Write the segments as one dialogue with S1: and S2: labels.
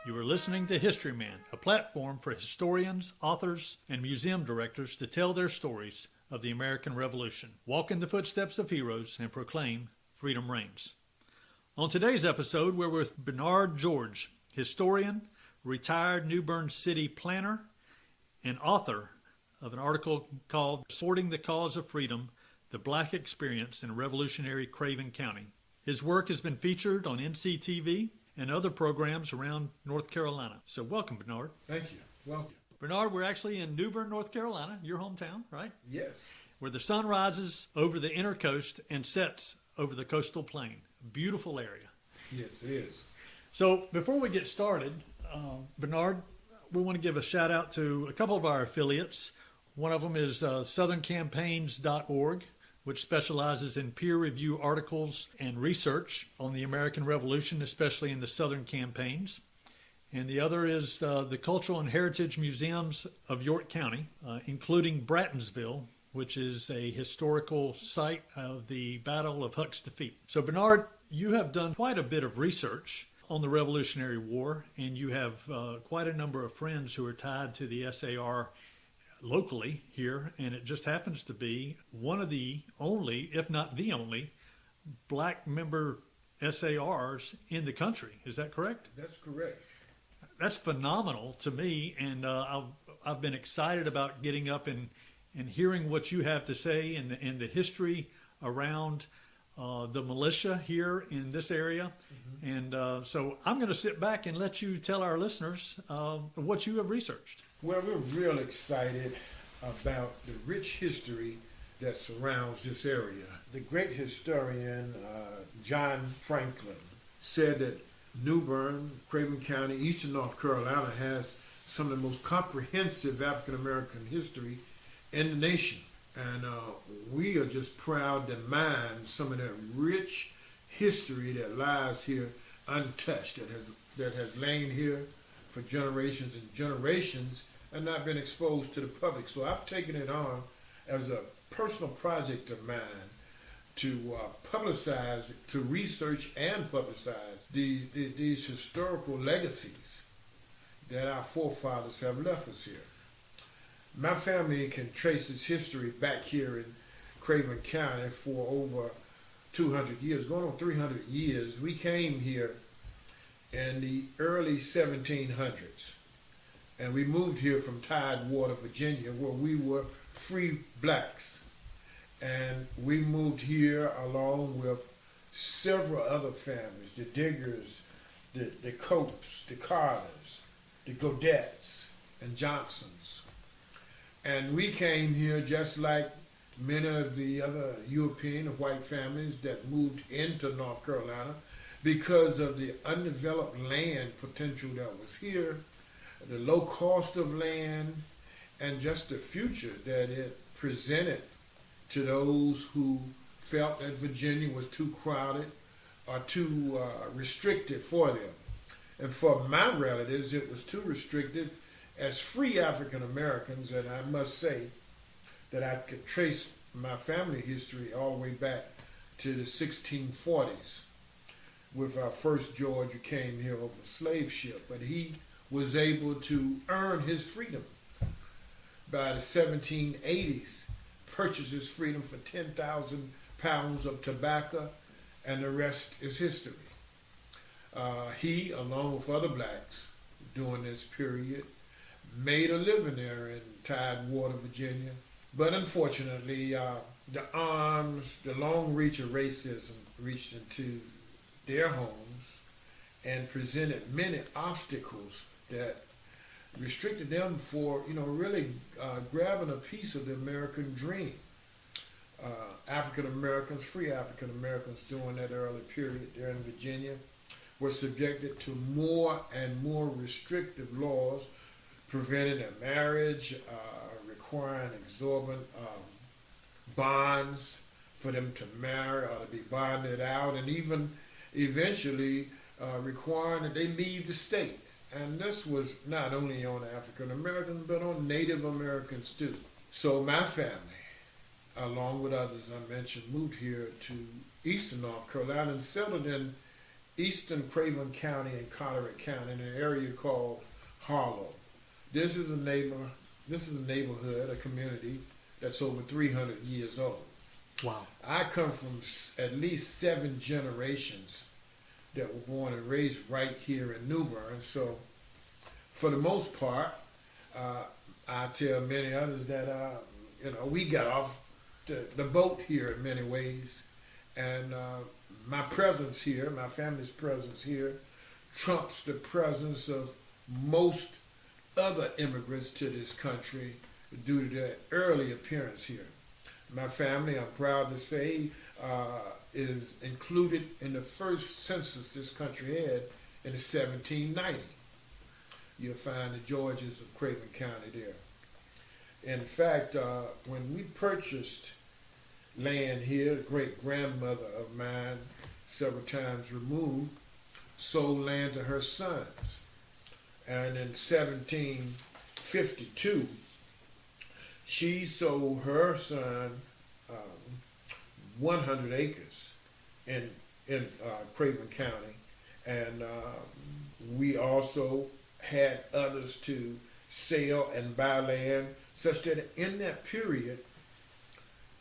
S1: You are listening to Historyman, a platform for historians, authors, and museum directors to tell their stories of the American Revolution, walk in the footsteps of heroes, and proclaim freedom reigns. On today's episode, we're with Bernard George, historian, retired New Bern City planner, and author of an article called Supporting the Cause of Freedom, the Black Experience in Revolutionary Craven County. His work has been featured on NCTV and other programs around North Carolina. So welcome, Bernard.
S2: Thank you. Welcome.
S1: Bernard, we're actually in New Bern, North Carolina, your hometown, right?
S2: Yes.
S1: Where the sun rises over the inner coast and sets over the coastal plain. Beautiful area.
S2: Yes, it is.
S1: So before we get started, Bernard, we want to give a shout out to a couple of our affiliates. One of them is southerncampaigns.org, which specializes in peer review articles and research on the American Revolution, especially in the Southern campaigns. And the other is the Cultural and Heritage Museums of York County, including Brattonsville, which is a historical site of the Battle of Huck's Defeat. So Bernard, you have done quite a bit of research on the Revolutionary War, and you have quite a number of friends who are tied to the SAR locally here, and it just happens to be one of the only, if not the only, black member SARs in the country. Is that correct?
S2: That's correct.
S1: That's phenomenal to me, and I've been excited about getting up and hearing what you have to say and the history around the militia here in this area. Mm-hmm. And so I'm going to sit back and let you tell our listeners what you have researched.
S2: Well, we're real excited about the rich history that surrounds this area. The great historian John Franklin said that New Bern, Craven County, eastern North Carolina has some of the most comprehensive African American history in the nation. And we are just proud to mine some of that rich history that lies here untouched, that has lain here for generations and generations and not been exposed to the public. So I've taken it on as a personal project of mine to publicize, to research and publicize these historical legacies that our forefathers have left us here. My family can trace its history back here in Craven County for over 200 years, going on 300 years. We came here in the early 1700s. And we moved here from Tidewater, Virginia, where we were free blacks. And we moved here along with several other families, the Diggers, the Copes, the Carters, the Godets, and Johnsons. And we came here just like many of the other European or white families that moved into North Carolina because of the undeveloped land potential that was here, the low cost of land, and just the future that it presented to those who felt that Virginia was too crowded or too restrictive for them. And for my relatives, it was too restrictive as free African Americans, and I must say that I could trace my family history all the way back to the 1640s with our first George, who came here over a slave ship, but he was able to earn his freedom by the 1780s, purchased his freedom for 10,000 pounds of tobacco, and the rest is history. He, along with other blacks during this period, made a living there in Tidewater, Virginia. But unfortunately, the arms, the long reach of racism reached into their homes and presented many obstacles that restricted them for, really grabbing a piece of the American dream. African Americans, free African Americans during that early period there in Virginia were subjected to more and more restrictive laws preventing their marriage, requiring exorbitant bonds for them to marry or to be bonded out, and even eventually requiring that they leave the state. And this was not only on African Americans, but on Native Americans too. So my family, along with others I mentioned, moved here to eastern North Carolina and settled in eastern Craven County and Carteret County in an area called Harlowe. This is a neighborhood, a community that's over 300 years old.
S1: Wow.
S2: I come from at least 7 generations that were born and raised right here in New Bern. So, for the most part, I tell many others that we got off the boat here in many ways, and my presence here, my family's presence here, trumps the presence of most other immigrants to this country due to their early appearance here. My family, I'm proud to say, is included in the first census this country had in 1790. You'll find the Georges of Craven County there. In fact, when we purchased land here, the great-grandmother of mine, several times removed, sold land to her sons. And in 1752, she sold her son 100 acres in Craven County, and we also had others to sell and buy land, such that in that period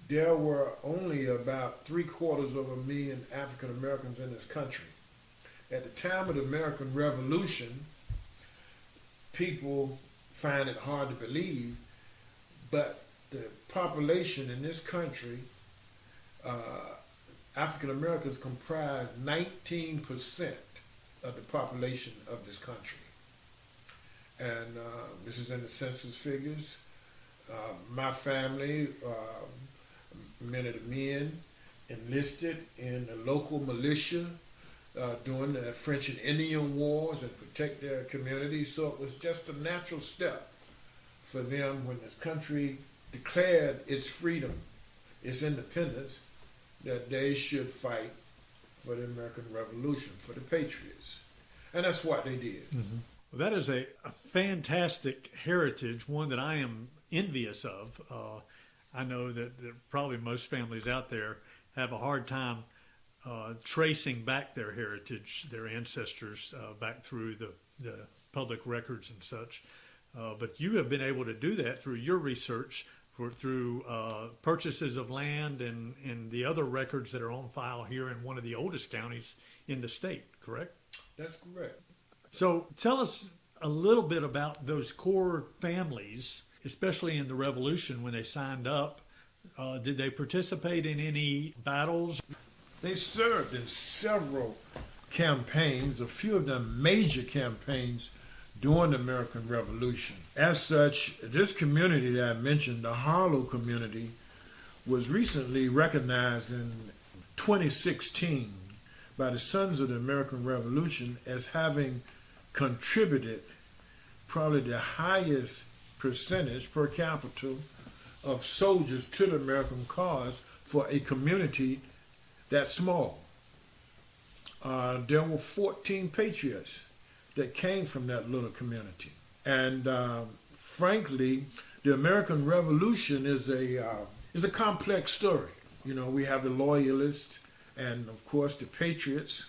S2: there were only about 750,000 African Americans in this country. At the time of the American Revolution, people find it hard to believe, but the population in this country, African Americans comprise 19% of the population of this country. And this is in the census figures. My family, many of the men enlisted in the local militia during the French and Indian Wars and protect their communities. So it was just a natural step for them when the country declared its freedom, its independence, that they should fight for the American Revolution, for the Patriots. And that's what they did.
S1: Mm-hmm. Well, that is a fantastic heritage, one that I am envious of. I know that probably most families out there have a hard time tracing back their heritage, their ancestors, back through the public records and such. But you have been able to do that through your research, through purchases of land and the other records that are on file here in one of the oldest counties in the state, correct?
S2: That's correct.
S1: So tell us a little bit about those core families, especially in the Revolution when they signed up. Did they participate in any battles?
S2: They served in several campaigns, a few of them major campaigns during the American Revolution. As such, this community that I mentioned, the Harlowe community, was recently recognized in 2016 by the Sons of the American Revolution as having contributed probably the highest percentage per capita of soldiers to the American cause for a community that small. There were 14 Patriots that came from that little community. And frankly, the American Revolution is a complex story. You know, we have the Loyalists and, of course, the Patriots.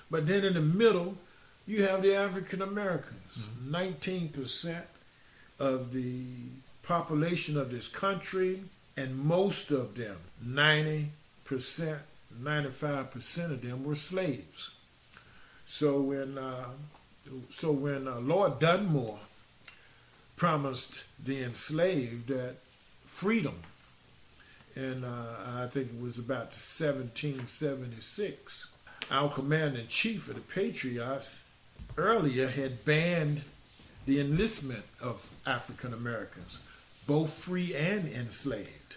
S2: But then in the middle, you have the African Americans. 19% of the population of this country, and most of them, 90%, 95% of them were slaves. So when Lord Dunmore promised the enslaved that freedom, and I think it was about 1776, our commander-in-chief of the Patriots earlier had banned the enlistment of African Americans, both free and enslaved.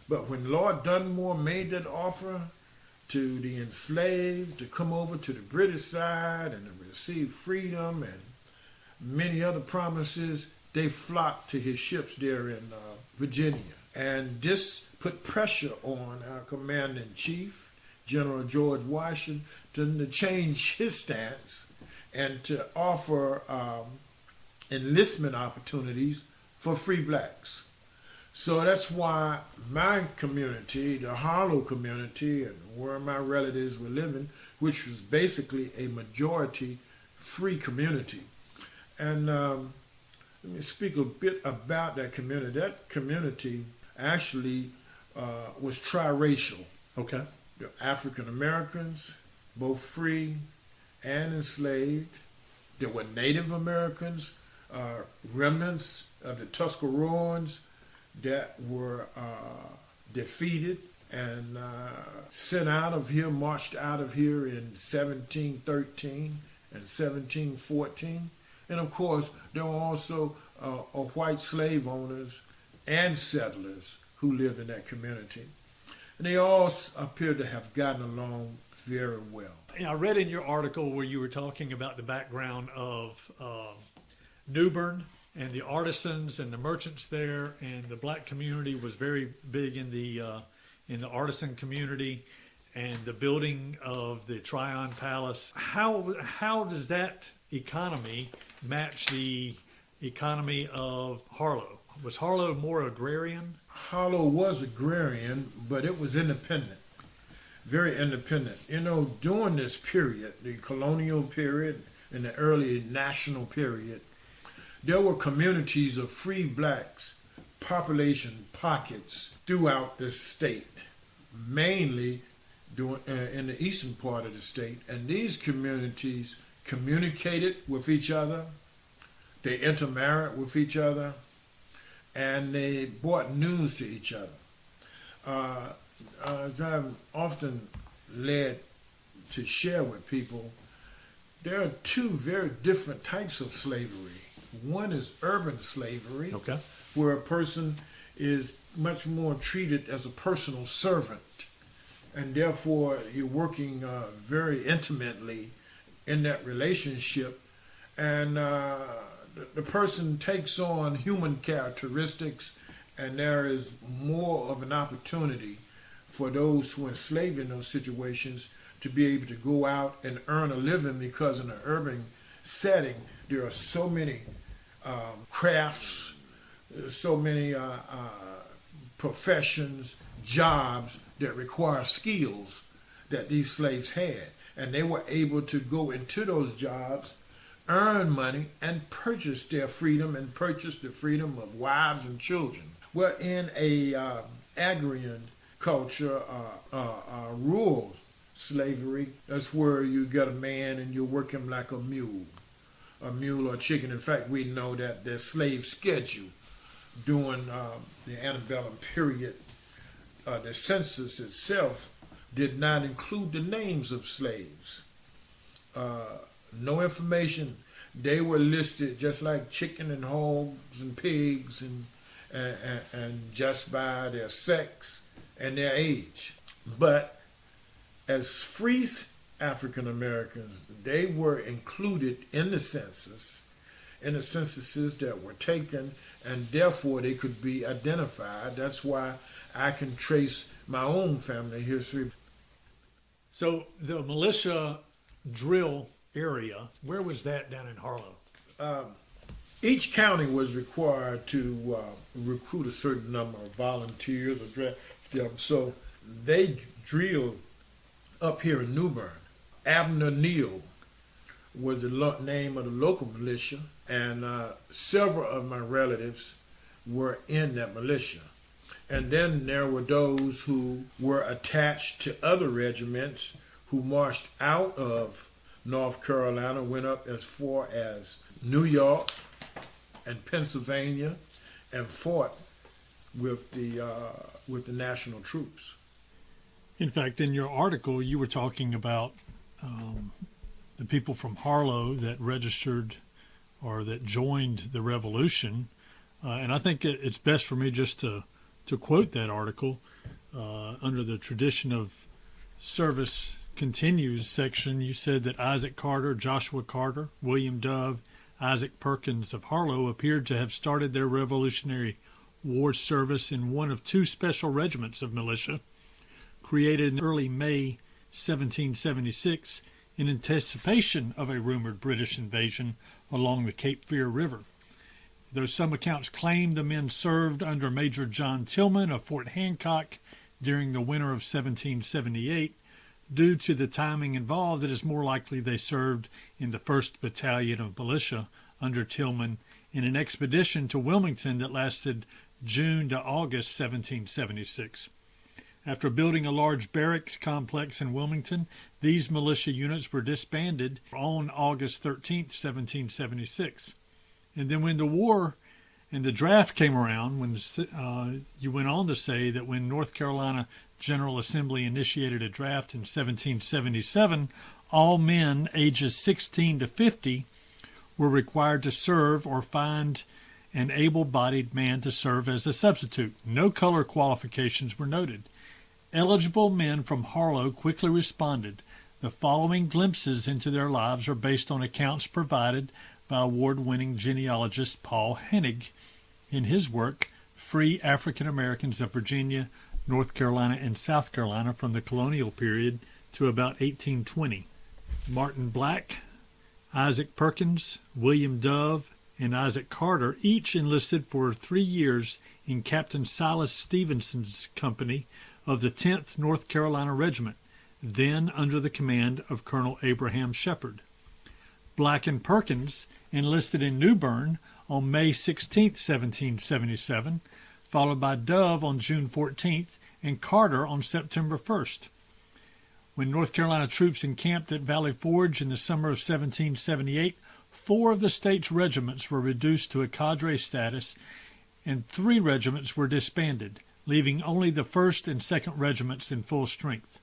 S2: But when Lord Dunmore made that offer to the enslaved to come over to the British side and to receive freedom and many other promises, they flocked to his ships there in Virginia. And this put pressure on our commander-in-chief, General George Washington, to change his stance and to offer enlistment opportunities for free blacks. So that's why my community, the Harlowe community, and where my relatives were living, which was basically a majority free community. And let me speak a bit about that community. That community actually was triracial.
S1: Okay.
S2: The African Americans, both free and enslaved. There were Native Americans, remnants of the Tuscarora's that were defeated and sent out of here, marched out of here in 1713 and 1714. And of course, there were also white slave owners and settlers who lived in that community. And they all appeared to have gotten along very well.
S1: I read in your article where you were talking about the background of New Bern and the artisans and the merchants there, and the black community was very big in the artisan community, and the building of the Tryon Palace. How does that economy match the economy of Harlowe? Was Harlowe more agrarian?
S2: Harlowe was agrarian, but it was independent, very independent. You know, during this period, the colonial period and the early national period, there were communities of free blacks, population pockets throughout the state, mainly in the eastern part of the state. And these communities communicated with each other, they intermarried with each other, and they brought news to each other. As I'm often led to share with people, there are two very different types of slavery. One is urban slavery,
S1: Okay.
S2: where a person is much more treated as a personal servant, and therefore you're working very intimately in that relationship, and the person takes on human characteristics, and there is more of an opportunity for those who are enslaved in those situations to be able to go out and earn a living, because in an urban setting there are so many crafts, so many professions, jobs that require skills that these slaves had. And they were able to go into those jobs, earn money, and purchase their freedom and purchase the freedom of wives and children. Well, in a agrarian culture, rural slavery, that's where you get a man and you work him like a mule or a chicken. In fact, we know that their slave schedule during the antebellum period, the census itself did not include the names of slaves. No information. They were listed just like chicken and hogs and pigs, and just by their sex and their age. But as free African Americans, they were included in the censuses that were taken, and therefore they could be identified. That's why I can trace my own family history.
S1: So the militia drill area, where was that down in Harlowe?
S2: Each county was required to recruit a certain number of volunteers or draft them. So they drilled up here in New Bern. Abner Neal was the name of the local militia, and several of my relatives were in that militia. And then there were those who were attached to other regiments who marched out of North Carolina, went up as far as New York and Pennsylvania, and fought with the national troops.
S1: In fact, in your article, you were talking about the people from Harlowe that registered or that joined the revolution. And I think it's best for me just to quote that article under the tradition of service continues section. You said that Isaac Carter, Joshua Carter, William Dove, Isaac Perkins of Harlowe appeared to have started their Revolutionary War service in one of two special regiments of militia created in early May 1776 in anticipation of a rumored British invasion along the Cape Fear River. though some accounts claim the men served under Major John Tillman of Fort Hancock during the winter of 1778. Due to the timing involved, it is more likely they served in the 1st Battalion of Militia under Tillman in an expedition to Wilmington that lasted June to August 1776. After building a large barracks complex in Wilmington, these militia units were disbanded on August 13, 1776. And then when the war and the draft came around, you went on to say that when North Carolina General Assembly initiated a draft in 1777, all men ages 16 to 50 were required to serve or find an able-bodied man to serve as a substitute. No color qualifications were noted. Eligible men from Harlowe quickly responded. The following glimpses into their lives are based on accounts provided by award-winning genealogist Paul Hennig in his work, Free African Americans of Virginia, North Carolina, and South Carolina from the colonial period to about 1820. Martin Black, Isaac Perkins, William Dove, and Isaac Carter each enlisted for 3 years in Captain Silas Stevenson's company of the 10th North Carolina Regiment, then under the command of Colonel Abraham Shepard. Black and Perkins enlisted in New Bern on May 16, 1777, followed by Dove on June 14th and Carter on September 1st. When North Carolina troops encamped at Valley Forge in the summer of 1778, 4 of the state's regiments were reduced to a cadre status and 3 regiments were disbanded, leaving only the 1st and 2nd regiments in full strength.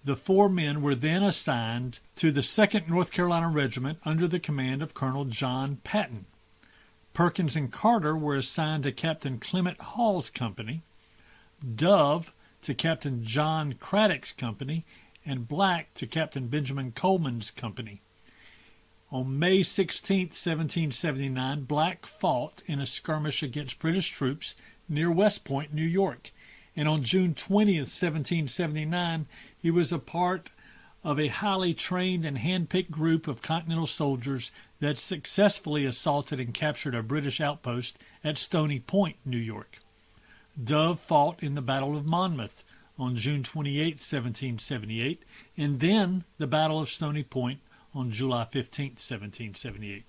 S1: The 4 men were then assigned to the 2nd North Carolina Regiment under the command of Colonel John Patton. Perkins and Carter were assigned to Captain Clement Hall's company, Dove to Captain John Craddock's company, and Black to Captain Benjamin Coleman's company. On May 16, 1779, Black fought in a skirmish against British troops near West Point, New York, and on June 20, 1779, he was a part of a highly trained and hand-picked group of Continental soldiers that successfully assaulted and captured a British outpost at Stony Point, New York. Dove fought in the Battle of Monmouth on June 28, 1778, and then the Battle of Stony Point on July 15, 1778.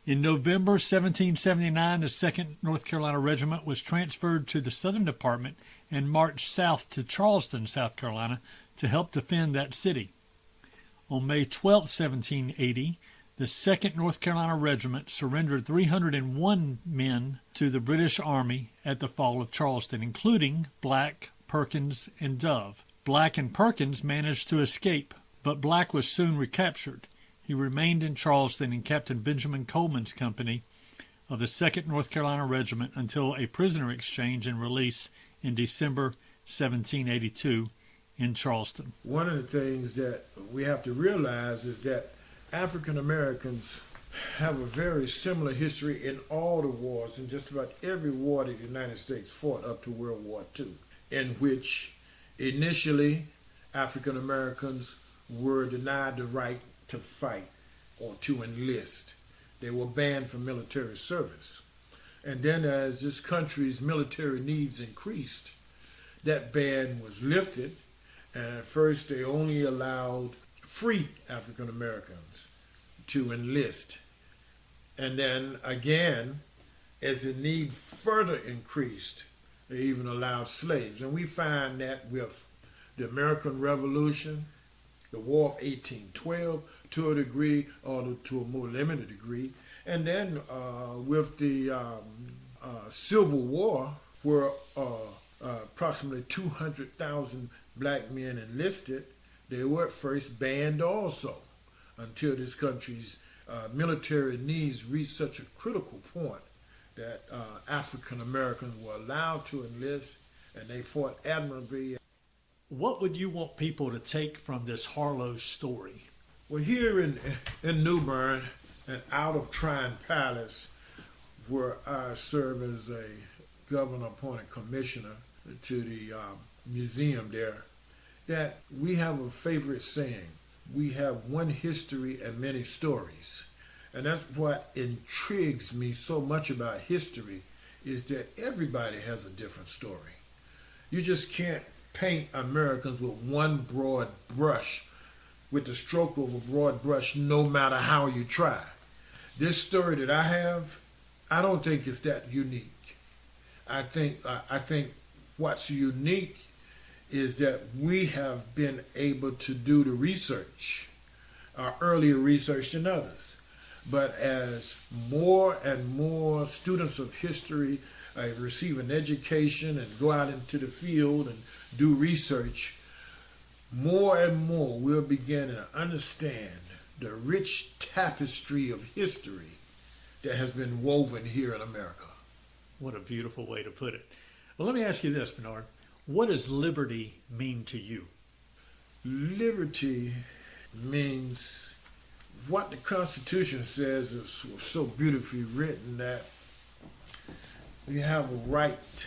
S1: In November 1779, the 2nd North Carolina Regiment was transferred to the Southern Department and marched south to Charleston, South Carolina, to help defend that city. On May 12, 1780, the 2nd North Carolina Regiment surrendered 301 men to the British Army at the fall of Charleston, including Black, Perkins, and Dove. Black and Perkins managed to escape, but Black was soon recaptured. He remained in Charleston in Captain Benjamin Coleman's company of the 2nd North Carolina Regiment until a prisoner exchange and release in December 1782 in Charleston.
S2: One of the things that we have to realize is that African Americans have a very similar history in all the wars, in just about every war that the United States fought up to World War II, in which initially African Americans were denied the right to fight or to enlist. They were banned from military service. And then as this country's military needs increased, that ban was lifted, and at first they only allowed free African Americans to enlist. And then again, as the need further increased, they even allowed slaves. And we find that with the American Revolution, the War of 1812, to a degree, or to a more limited degree, and then with the Civil War, where approximately 200,000 black men enlisted, they were at first banned also, until this country's military needs reached such a critical point that African Americans were allowed to enlist, and they fought admirably.
S1: What would you want people to take from this Harlowe story?
S2: Well, here in New Bern and out of Tryon Palace, where I serve as a governor-appointed commissioner to the museum there, that we have a favorite saying: we have one history and many stories. And that's what intrigues me so much about history, is that everybody has a different story. You just can't paint Americans with one broad brush, with the stroke of a broad brush, no matter how you try. This story that I have, I don't think it's that unique. I think what's unique is that we have been able to do the research, earlier research than others. But as more and more students of history receive an education and go out into the field and do research, more and more we'll begin to understand the rich tapestry of history that has been woven here in America.
S1: What a beautiful way to put it. Well, let me ask you this, Bernard. What does liberty mean to you?
S2: Liberty means what the Constitution says is so beautifully written, that we have a right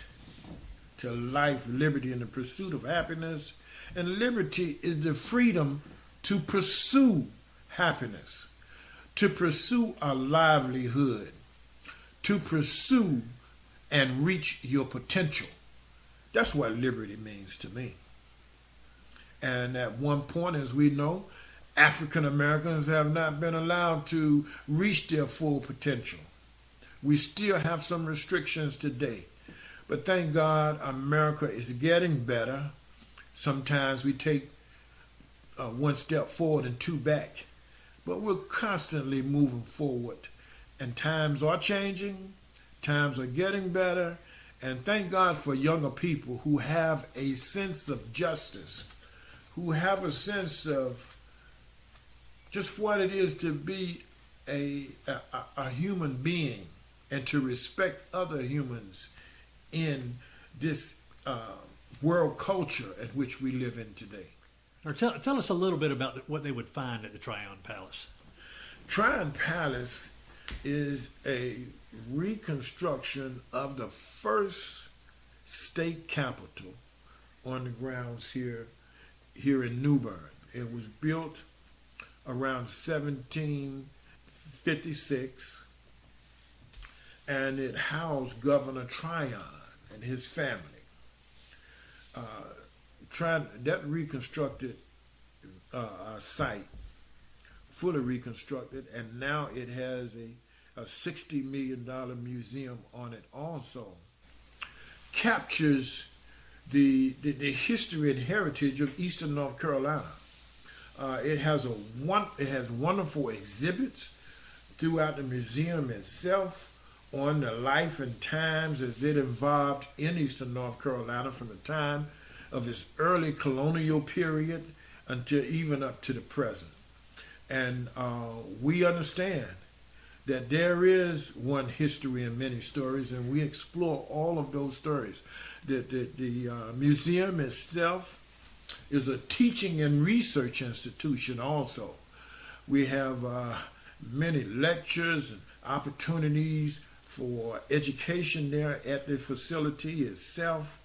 S2: to life, liberty, and the pursuit of happiness. And liberty is the freedom to pursue happiness, to pursue a livelihood, to pursue and reach your potential. That's what liberty means to me. And at one point, as we know, African Americans have not been allowed to reach their full potential. We still have some restrictions today. But thank God America is getting better. Sometimes we take one step forward and two back. But we're constantly moving forward. And times are changing. Times are getting better. And thank God for younger people who have a sense of justice, who have a sense of just what it is to be a human being and to respect other humans in this world culture at which we live in today.
S1: Or tell us a little bit about what they would find at the Tryon Palace.
S2: Tryon Palace is a reconstruction of the first state capitol on the grounds here in New Bern. It was built around 1756, and it housed Governor Tryon and his family. That reconstructed site, fully reconstructed, and now it has a $60 million museum on it also, captures the history and heritage of Eastern North Carolina. It has wonderful exhibits throughout the museum itself on the life and times as it evolved in Eastern North Carolina from the time of its early colonial period until even up to the present. And we understand that there is one history and many stories, and we explore all of those stories. The museum itself is a teaching and research institution also. We have many lectures and opportunities for education there at the facility itself.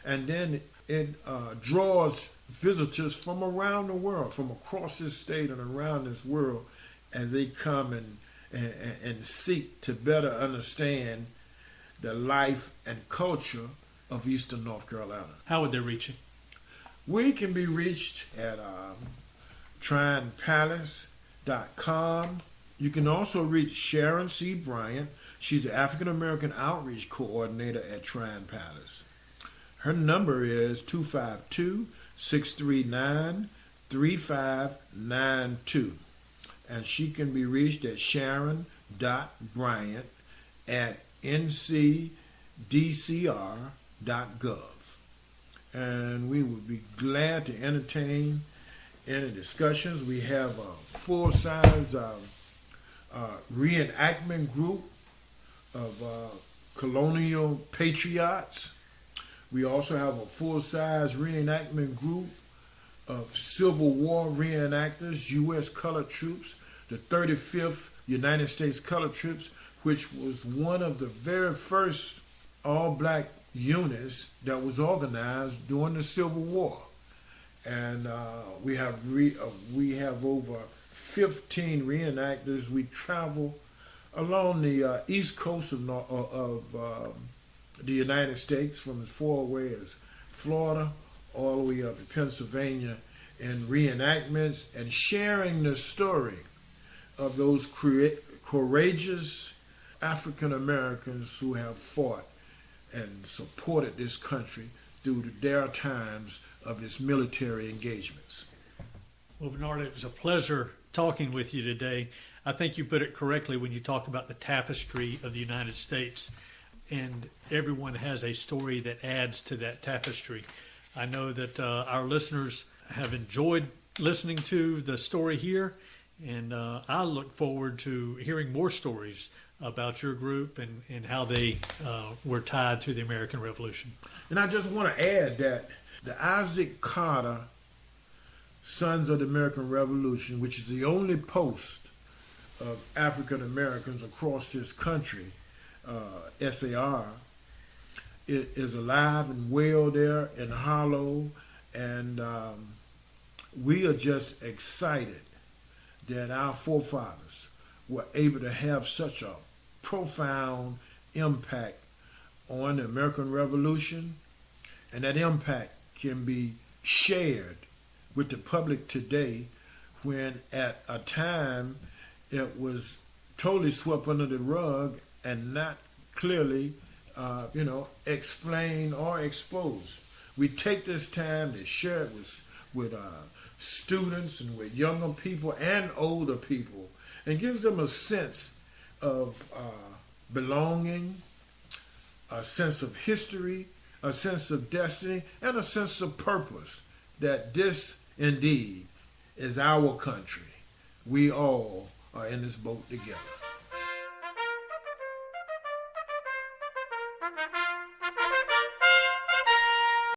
S2: And then it draws visitors from around the world, from across this state and around this world, as they come and seek to better understand the life and culture of Eastern North Carolina.
S1: How would they reach you?
S2: We can be reached at TryonPalace.com. You can also reach Sharon C. Bryant. She's the African American Outreach Coordinator at Tryon Palace. Her number is 252-639-3592. And she can be reached at sharon.bryant@ncdcr.gov. And we would be glad to entertain any discussions. We have a full-size reenactment group of colonial patriots. We also have a full-size reenactment group of Civil War reenactors, U.S. colored troops, the 35th United States Colored Troops, which was one of the very first all-black units that was organized during the Civil War. And we have over 15 reenactors. We travel along the east coast of the United States, from as far away as Florida all the way up to Pennsylvania, in reenactments and sharing the story of those courageous African Americans who have fought and supported this country through their times of its military engagements.
S1: Well, Bernard, it was a pleasure talking with you today. I think you put it correctly when you talk about the tapestry of the United States, and everyone has a story that adds to that tapestry. I know that our listeners have enjoyed listening to the story here, and I look forward to hearing more stories about your group and how they were tied to the American Revolution.
S2: And I just want to add that the Isaac Carter Sons of the American Revolution, which is the only post of African Americans across this country, SAR, is alive and well there in Harlowe, and we are just excited that our forefathers were able to have such a profound impact on the American Revolution, and that impact can be shared with the public today, when at a time it was totally swept under the rug and not clearly explained or exposed. We take this time to share it with students and with younger people and older people, and gives them a sense of belonging, a sense of history, a sense of destiny, and a sense of purpose, that this indeed is our country. We all are in this boat together.